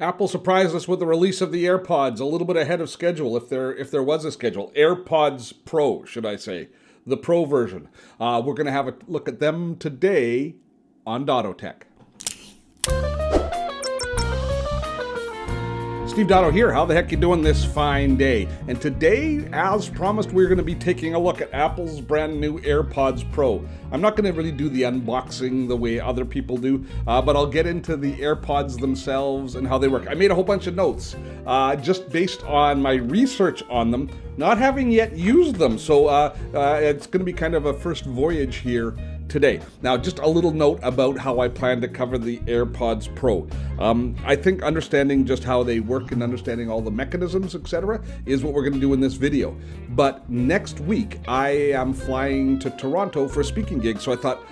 Apple surprised us with the release of the AirPods a little bit ahead of schedule, if there was a schedule. AirPods Pro, should I say, the Pro version. We're going to have a look at them today on Dottotech. Steve Dotto here. How the heck you doing this fine day? And today, as promised, we're going to be taking a look at Apple's brand new AirPods Pro. I'm not going to really do the unboxing the way other people do, but I'll get into the AirPods themselves and how they work. I made a whole bunch of notes just based on my research on them, not having yet used them. So it's going to be kind of a first voyage here today. Now, just a little note about how I plan to cover the AirPods Pro. I think understanding just how they work and understanding all the mechanisms, etc., is what we're going to do in this video. But next week, I am flying to Toronto for a speaking gig, so I thought,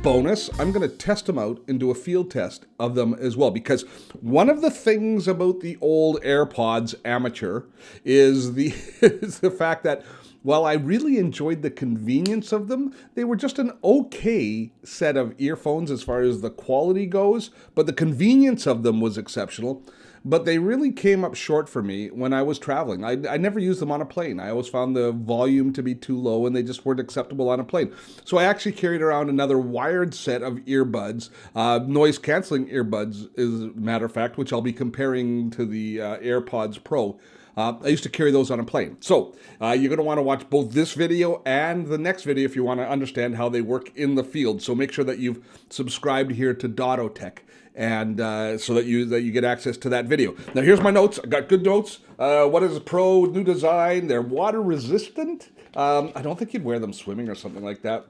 bonus, I'm going to test them out and do a field test of them as well, because one of the things about the old AirPods Amateur is the fact that while I really enjoyed the convenience of them, they were just an okay set of earphones as far as the quality goes, but the convenience of them was exceptional. But they really came up short for me when I was traveling. I never used them on a plane. I always found the volume to be too low and they just weren't acceptable on a plane. So I actually carried around another wired set of earbuds, noise canceling earbuds, as a matter of fact, which I'll be comparing to the AirPods Pro. I used to carry those on a plane. So you're going to want to watch both this video and the next video if you want to understand how they work in the field. So make sure that you've subscribed here to Dottotech, and so that you get access to that video. Now here's my notes. I got good notes. What is a Pro? New design. They're water resistant. I don't think you'd wear them swimming or something like that.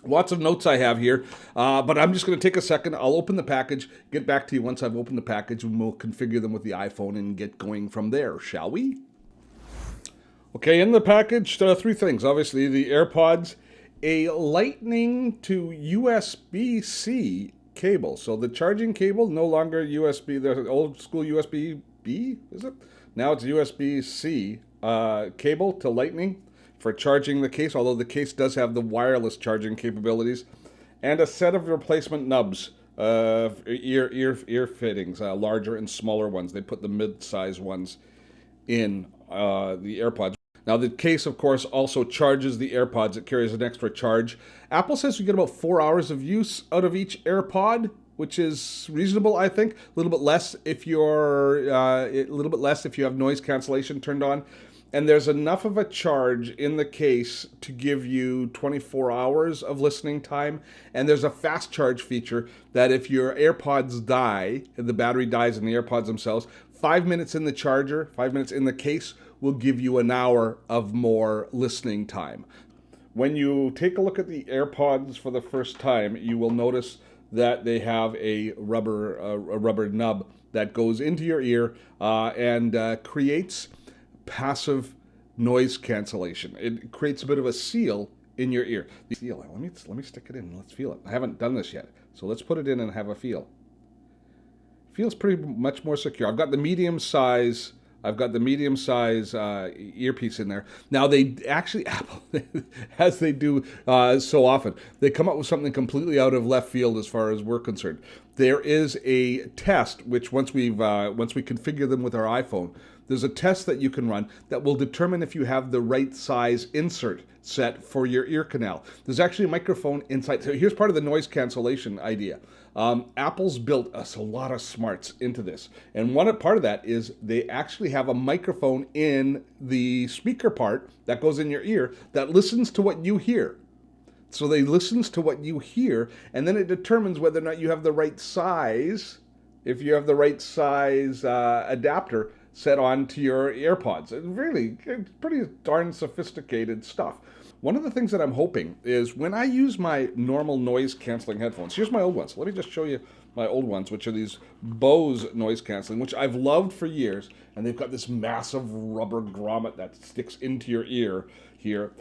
Lots of notes I have here, but I'm just going to take a second. I'll open the package, get back to you once I've opened the package, and we'll configure them with the iPhone and get going from there, shall we? Okay, in the package, three things. Obviously, the AirPods, a Lightning to USB-C cable. So the charging cable, no longer USB, the old school USB-B, is it? Now it's USB-C cable to Lightning for charging the case, although the case does have the wireless charging capabilities, and a set of replacement nubs, ear fittings, larger and smaller ones. They put the mid-size ones in the AirPods. Now the case, of course, also charges the AirPods. It carries an extra charge. Apple says you get about 4 hours of use out of each AirPod, which is reasonable, I think. A little bit less if you have noise cancellation turned on. And there's enough of a charge in the case to give you 24 hours of listening time. And there's a fast charge feature that if your AirPods die, and the battery dies in the AirPods themselves, 5 minutes in the charger, 5 minutes in the case will give you an hour of more listening time. When you take a look at the AirPods for the first time, you will notice that they have a rubber nub that goes into your ear and creates passive noise cancellation. It creates a bit of a seal in your ear. The seal, let me stick it in. Let's feel it. I haven't done this yet, so let's put it in and have a feel. Feels pretty much more secure. I've got the medium size earpiece in there. Now they actually, Apple, as they do so often, they come up with something completely out of left field as far as we're concerned. There is a test which once we configure them with our iPhone, there's a test that you can run that will determine if you have the right size insert set for your ear canal. There's actually a microphone inside. So here's part of the noise cancellation idea. Apple's built us a lot of smarts into this. And part of that is they actually have a microphone in the speaker part that goes in your ear that listens to what you hear. So they listens to what you hear, and then it determines whether or not you have the right size, if you have the right size adapter set on to your AirPods. It's pretty darn sophisticated stuff. One of the things that I'm hoping is when I use my normal noise canceling headphones, here's my old ones. Let me just show you my old ones, which are these Bose noise canceling, which I've loved for years, and they've got this massive rubber grommet that sticks into your ear here.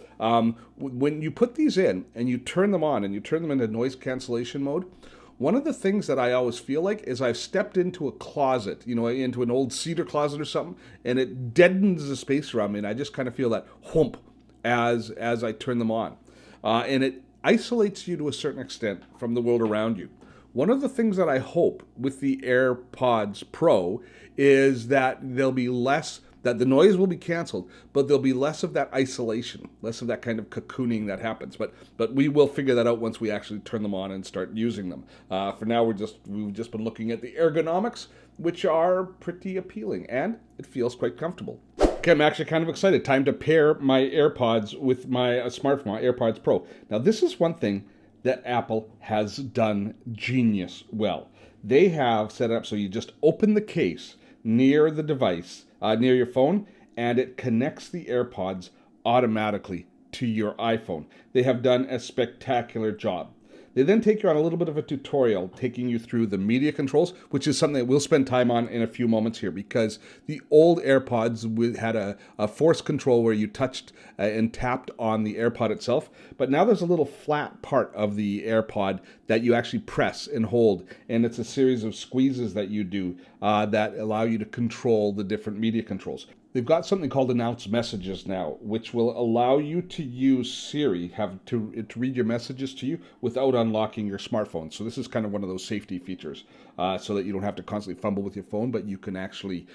When you put these in and you turn them on and you turn them into noise cancellation mode, one of the things that I always feel like is I've stepped into a closet, into an old cedar closet or something, and it deadens the space around me, and I just kind of feel that whoomp as I turn them on. And it isolates you to a certain extent from the world around you. One of the things that I hope with the AirPods Pro is that there'll be less, that the noise will be canceled, but there'll be less of that isolation, less of that kind of cocooning that happens. But we will figure that out once we actually turn them on and start using them. For now, we've just been looking at the ergonomics, which are pretty appealing, and it feels quite comfortable. Okay, I'm actually kind of excited. Time to pair my AirPods with my smartphone, my AirPods Pro. Now, this is one thing that Apple has done genius well. They have set it up so you just open the case near the device, near your phone, and it connects the AirPods automatically to your iPhone. They have done a spectacular job. They then take you on a little bit of a tutorial, taking you through the media controls, which is something that we'll spend time on in a few moments here, because the old AirPods had a force control where you touched and tapped on the AirPod itself, but now there's a little flat part of the AirPod that you actually press and hold, and it's a series of squeezes that you do that allow you to control the different media controls. They've got something called Announce Messages now, which will allow you to use Siri, to read your messages to you without unlocking your smartphone. So this is kind of one of those safety features, so that you don't have to constantly fumble with your phone, but you can actually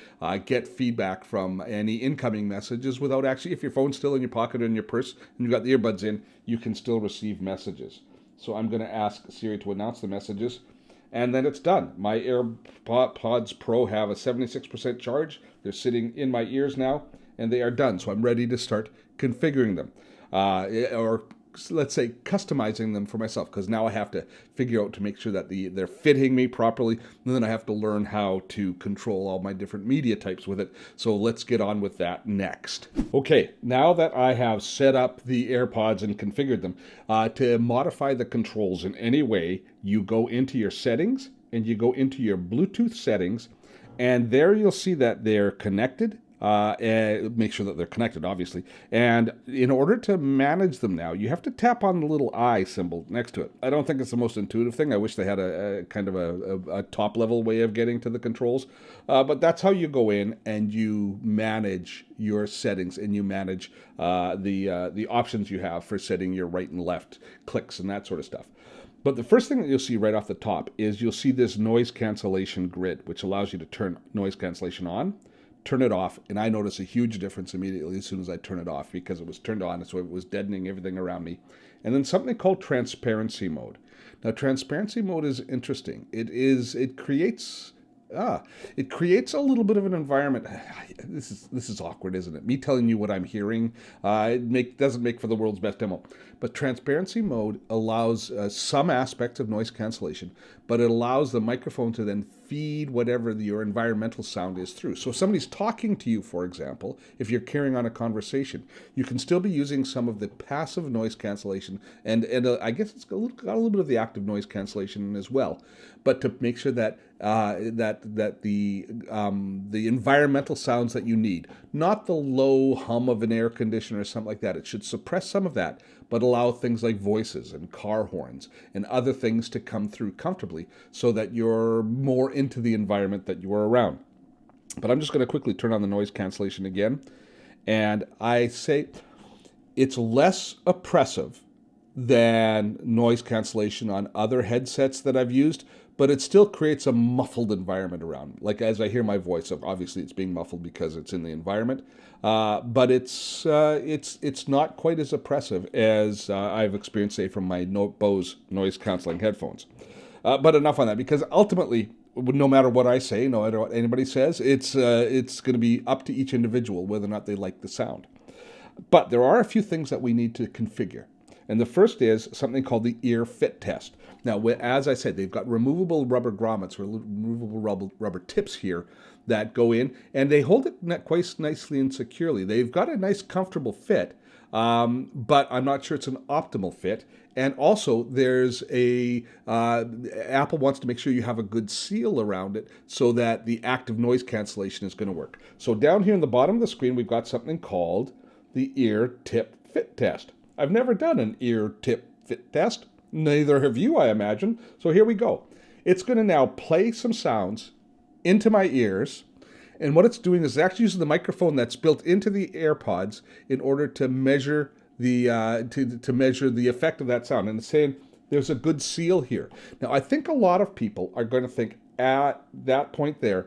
get feedback from any incoming messages without actually, if your phone's still in your pocket or in your purse and you've got the earbuds in, you can still receive messages. So I'm going to ask Siri to announce the messages, and then it's done. My AirPods Pro have a 76% charge. They're sitting in my ears now, and they are done. So I'm ready to start configuring them, or let's say customizing them for myself, because now I have to figure out to make sure that they're fitting me properly, and then I have to learn how to control all my different media types with it. So let's get on with that next. Okay, now that I have set up the AirPods and configured them, to modify the controls in any way, you go into your settings and you go into your Bluetooth settings, and there you'll see that they're connected. And make sure that they're connected, obviously. And in order to manage them now, you have to tap on the little eye symbol next to it. I don't think it's the most intuitive thing. I wish they had a kind of a top-level way of getting to the controls. But that's how you go in and you manage your settings, and you manage the options you have for setting your right and left clicks and that sort of stuff. But the first thing that you'll see right off the top is you'll see this noise cancellation grid, which allows you to turn noise cancellation on, turn it off, and I notice a huge difference immediately as soon as I turn it off, because it was turned on, so it was deadening everything around me. And then something called transparency mode. Now, transparency mode is interesting. It creates a little bit of an environment. This is awkward, isn't it? Me telling you what I'm hearing doesn't make for the world's best demo. But transparency mode allows some aspects of noise cancellation, but it allows the microphone to then feed whatever your environmental sound is through. So if somebody's talking to you, for example, if you're carrying on a conversation, you can still be using some of the passive noise cancellation, and I guess it's got a little bit of the active noise cancellation as well, but to make sure that the environmental sounds that you need, not the low hum of an air conditioner or something like that. It should suppress some of that, but allow things like voices and car horns and other things to come through comfortably, so that you're more into the environment that you are around. But I'm just going to quickly turn on the noise cancellation again, and I say it's less oppressive than noise cancellation on other headsets that I've used, but it still creates a muffled environment around. Like, as I hear my voice, obviously it's being muffled because it's in the environment, but it's not quite as oppressive as I've experienced, say, from my Bose noise canceling headphones. But enough on that, because ultimately, no matter what I say, no matter what anybody says, it's going to be up to each individual whether or not they like the sound. But there are a few things that we need to configure. And the first is something called the ear fit test. Now, as I said, they've got removable rubber grommets, or removable rubber tips here that go in, and they hold it quite nicely and securely. They've got a nice, comfortable fit, but I'm not sure it's an optimal fit. And also, there's Apple wants to make sure you have a good seal around it so that the active noise cancellation is going to work. So down here in the bottom of the screen, we've got something called the ear tip fit test. I've never done an ear tip fit test. Neither have you, I imagine. So here we go. It's going to now play some sounds into my ears. And what it's doing is actually using the microphone that's built into the AirPods in order to measure the to measure the effect of that sound. And it's saying, there's a good seal here. Now, I think a lot of people are going to think at that point there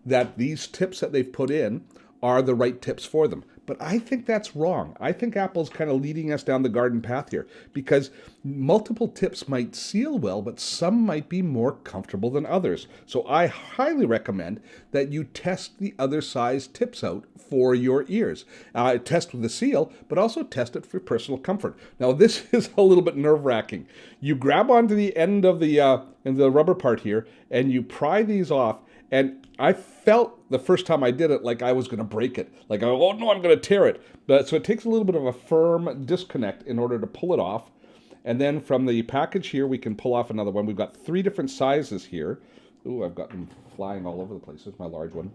that these tips that they've put in are the right tips for them. But I think that's wrong. I think Apple's kind of leading us down the garden path here, because multiple tips might seal well, but some might be more comfortable than others. So I highly recommend that you test the other size tips out for your ears. Test with the seal, but also test it for personal comfort. Now, this is a little bit nerve-wracking. You grab onto the end of the rubber part here, and you pry these off, and I felt the first time I did it like I was going to break it. Like, oh no, I'm going to tear it. But so it takes a little bit of a firm disconnect in order to pull it off. And then from the package here, we can pull off another one. We've got 3 different sizes here. Ooh, I've got them flying all over the place. There's my large one.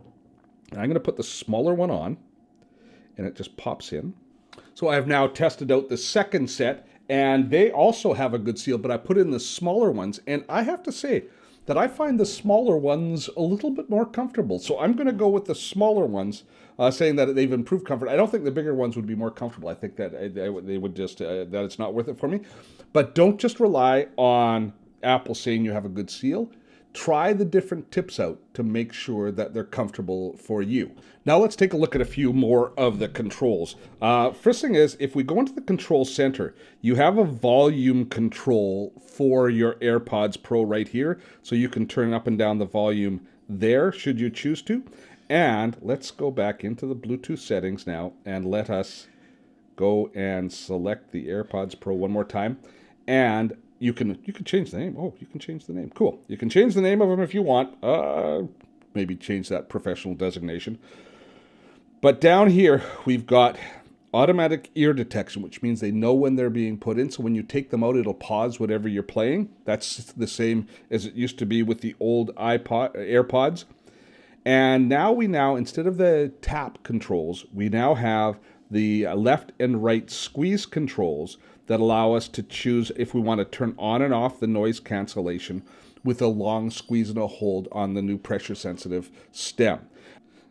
And I'm going to put the smaller one on, and it just pops in. So I've now tested out the second set, and they also have a good seal, but I put in the smaller ones, and I have to say that I find the smaller ones a little bit more comfortable. So I'm going to go with the smaller ones, saying that they've improved comfort. I don't think the bigger ones would be more comfortable. I think that they would just, that it's not worth it for me. But don't just rely on Apple saying you have a good seal. Try the different tips out to make sure that they're comfortable for you. Now let's take a look at a few more of the controls. First thing is, if we go into the control center, you have a volume control for your AirPods Pro right here. So you can turn up and down the volume there, should you choose to. And let's go back into the Bluetooth settings now, and let us go and select the AirPods Pro one more time. And you can change the name. Oh, you can change the name. Cool. You can change the name of them if you want. Maybe change that professional designation. But down here, we've got automatic ear detection, which means they know when they're being put in. So when you take them out, it'll pause whatever you're playing. That's the same as it used to be with the old AirPods. And now, instead of the tap controls, we now have the left and right squeeze controls that allow us to choose if we want to turn on and off the noise cancellation with a long squeeze and a hold on the new pressure sensitive stem.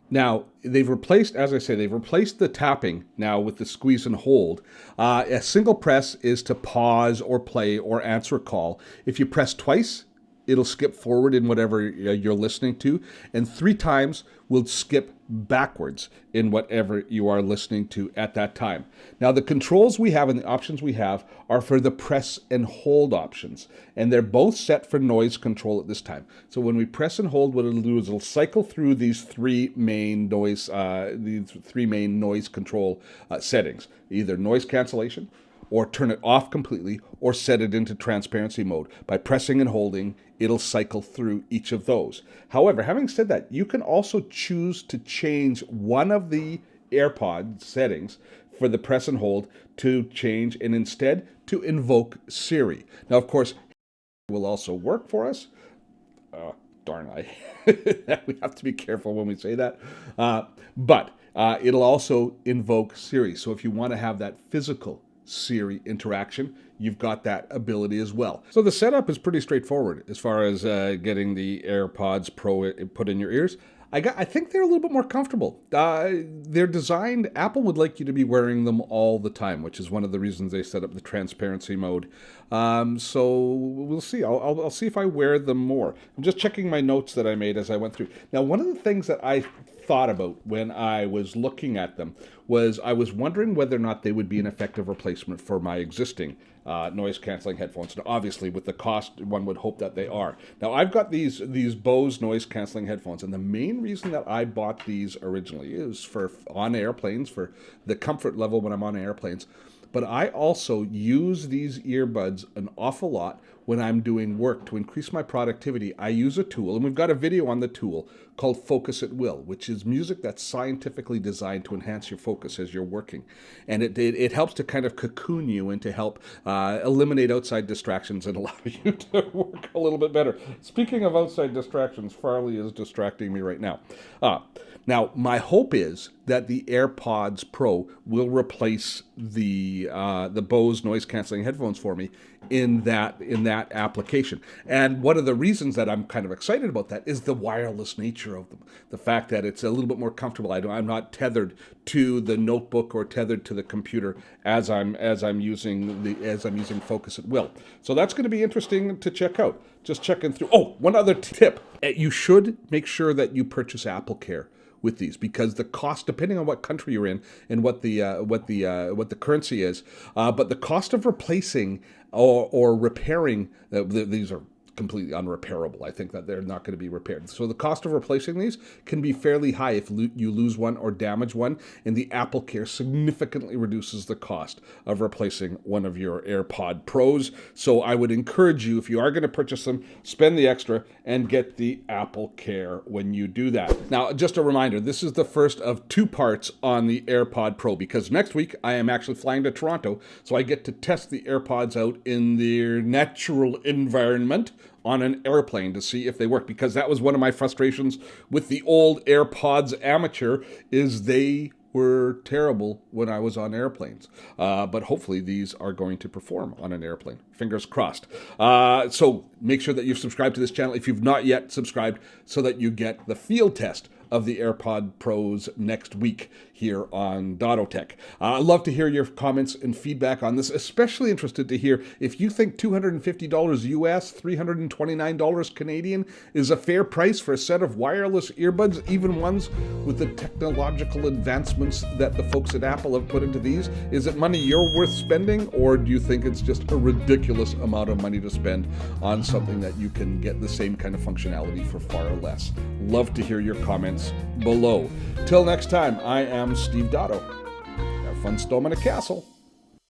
Now, they've replaced, as I say, they've replaced the tapping now with the squeeze and hold. A single press is to pause or play or answer a call. If you press twice, it'll skip forward in whatever you're listening to, and 3 times will skip backwards in whatever you are listening to at that time. Now, the controls we have and the options we have are for the press and hold options, and they're both set for noise control at this time. So when we press and hold, what it'll do is it'll cycle through these 3 main noise control settings, either noise cancellation, or turn it off completely, or set it into transparency mode. By pressing and holding, it'll cycle through each of those. However, having said that, you can also choose to change one of the AirPod settings for the press and hold to change, and instead to invoke Siri. Now, of course, it will also work for us. We have to be careful when we say that. But it'll also invoke Siri. So if you want to have that physical Siri interaction, you've got that ability as well. So the setup is pretty straightforward as far as getting the AirPods Pro put in your ears. I think they're a little bit more comfortable. They're designed, Apple would like you to be wearing them all the time, which is one of the reasons they set up the transparency mode. So we'll see. I'll see if I wear them more. I'm just checking my notes that I made as I went through. Now, one of the things that I thought about when I was looking at them was I was wondering whether or not they would be an effective replacement for my existing noise-canceling headphones. And obviously, with the cost, one would hope that they are. Now, I've got these Bose noise-canceling headphones, and the main reason that I bought these originally is for on airplanes, for the comfort level when I'm on airplanes. But I also use these earbuds an awful lot when I'm doing work to increase my productivity. I use a tool, and we've got a video on the tool called Focus at Will, which is music that's scientifically designed to enhance your focus as you're working. And it helps to kind of cocoon you and to help eliminate outside distractions and allow you to work a little bit better. Speaking of outside distractions, Farley is distracting me right now. Now, my hope is that the AirPods Pro will replace the Bose noise-canceling headphones for me, in that application. And one of the reasons that I'm kind of excited about that is the wireless nature of them. The fact that it's a little bit more comfortable. I'm not tethered to the notebook or tethered to the computer as I'm using Focus at Will. So that's going to be interesting to check out. Just checking through. Oh, one other tip. You should make sure that you purchase Apple Care with these, because the cost, depending on what country you're in and what the currency is, but the cost of replacing or repairing these are completely unrepairable. I think that they're not going to be repaired. So the cost of replacing these can be fairly high if you lose one or damage one, and the Apple Care significantly reduces the cost of replacing one of your AirPod Pros. So I would encourage you, if you are going to purchase them, spend the extra and get the Apple Care when you do that. Now, just a reminder, this is the first of 2 parts on the AirPod Pro, because next week I am actually flying to Toronto, so I get to test the AirPods out in their natural environment on an airplane to see if they work, because that was one of my frustrations with the old AirPods Amateur, is they were terrible when I was on airplanes. But hopefully these are going to perform on an airplane. Fingers crossed. So make sure that you've subscribed to this channel if you've not yet subscribed, so that you get the field test of the AirPod Pros next week here on Dottotech. I'd love to hear your comments and feedback on this. Especially interested to hear if you think $250 US, $329 Canadian is a fair price for a set of wireless earbuds, even ones with the technological advancements that the folks at Apple have put into these. Is it money you're worth spending, or do you think it's just a ridiculous amount of money to spend on something that you can get the same kind of functionality for far less? Love to hear your comments below. Till next time, I am Steve Dotto. Have fun storming a castle.